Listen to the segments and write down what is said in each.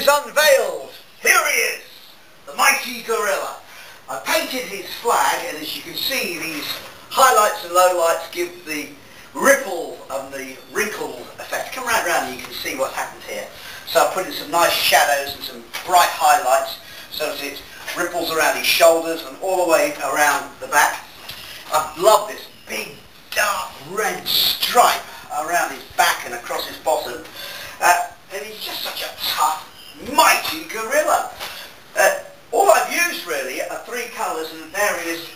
is unveiled. Here he is, the mighty gorilla. I painted his flag, and as you can see, these highlights and lowlights give the ripple and the wrinkle effect. Come right round and you can see what happened here. So I put in some nice shadows and some bright highlights so that it ripples around his shoulders and all the way around the back. I love this big dark red stripe around his back and across his bottom. And he's just such a tough, mighty gorilla. All I've used really are three colours and various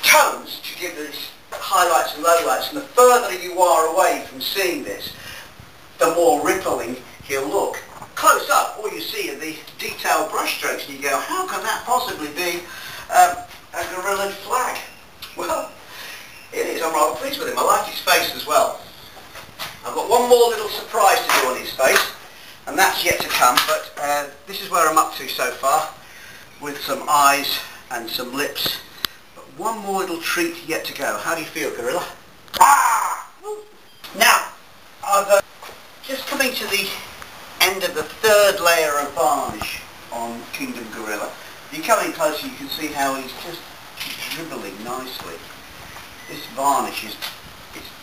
tones to give this highlights and lowlights, and the further you are away from seeing this, the more rippling he'll look. Close up, all you see are the detailed brush strokes, and you go, how can that possibly be a gorilla flag? Well, it is. I'm rather pleased with him. I like his face as well. I've got one more little surprise to do on his face, and that's yet to come, but this is where I'm up to so far, with some eyes and some lips. But one more little treat yet to go. How do you feel, gorilla? Ah! Now, I've just coming to the end of the third layer of varnish on Kingdom Gorilla. If you come in closer, you can see how he's just dribbling nicely. This varnish is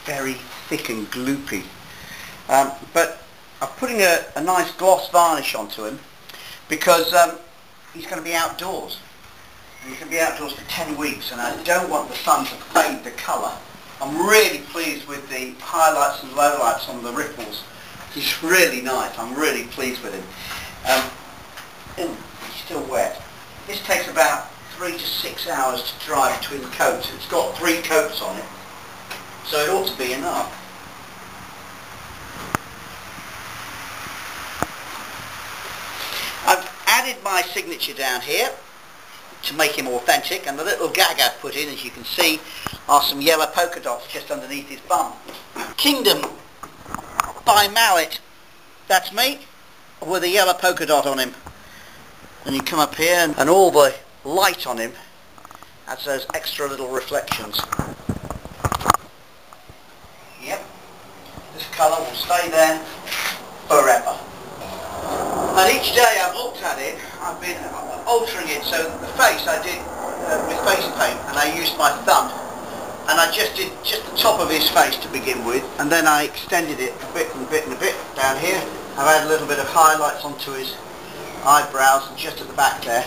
very thick and gloopy. But I'm putting a nice gloss varnish onto him because he's going to be outdoors. And he's going to be outdoors for 10 weeks, and I don't want the sun to fade the colour. I'm really pleased with the highlights and lowlights on the ripples. He's really nice. I'm really pleased with him. He's still wet. This takes about 3 to 6 hours to dry between coats. It's got 3 coats on it, so it ought to be enough. I've added my signature down here to make him authentic, and the little gag I've put in, as you can see, are some yellow polka dots just underneath his bum. Kingdom by Mallet. That's me, with a yellow polka dot on him. And you come up here, and all the light on him adds those extra little reflections. Yep, this colour will stay there forever. And each day I've looked at it, I've been altering it. So the face I did with face paint, and I used my thumb, and I just did just the top of his face to begin with, and then I extended it a bit and a bit and a bit down here. I've added a little bit of highlights onto his eyebrows and just at the back there,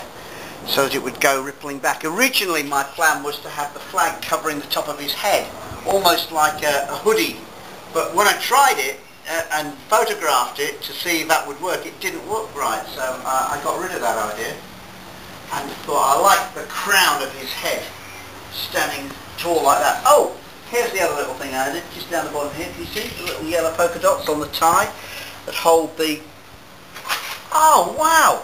so that it would go rippling back. Originally my plan was to have the flag covering the top of his head, almost like a hoodie, but when I tried it and photographed it to see if that would work, it didn't work right, so I got rid of that idea and thought I liked the crown of his head standing tall like that. Oh, here's the other little thing I added, just down the bottom here. Can you see the little yellow polka dots on the tie that hold the... Oh wow!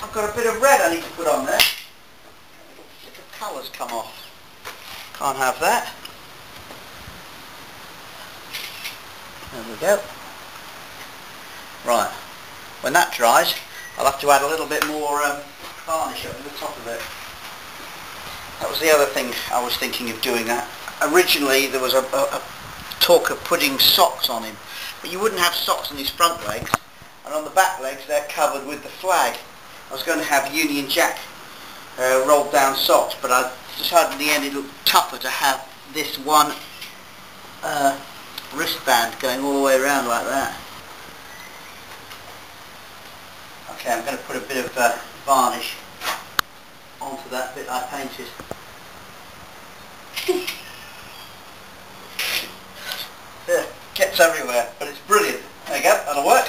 I've got a bit of red I need to put on there. The colours come off. Can't have that. There we go. Right. When that dries, I'll have to add a little bit more varnish over the top of it. That was the other thing I was thinking of doing. That originally there was a talk of putting socks on him, but you wouldn't have socks on his front legs, and on the back legs they're covered with the flag. I was going to have Union Jack rolled down socks, but I decided in the end it looked tougher to have this one wristband going all the way around like that. Okay, I'm going to put a bit of varnish onto that bit I painted. Yeah, gets everywhere, but it's brilliant. There you go, that'll work.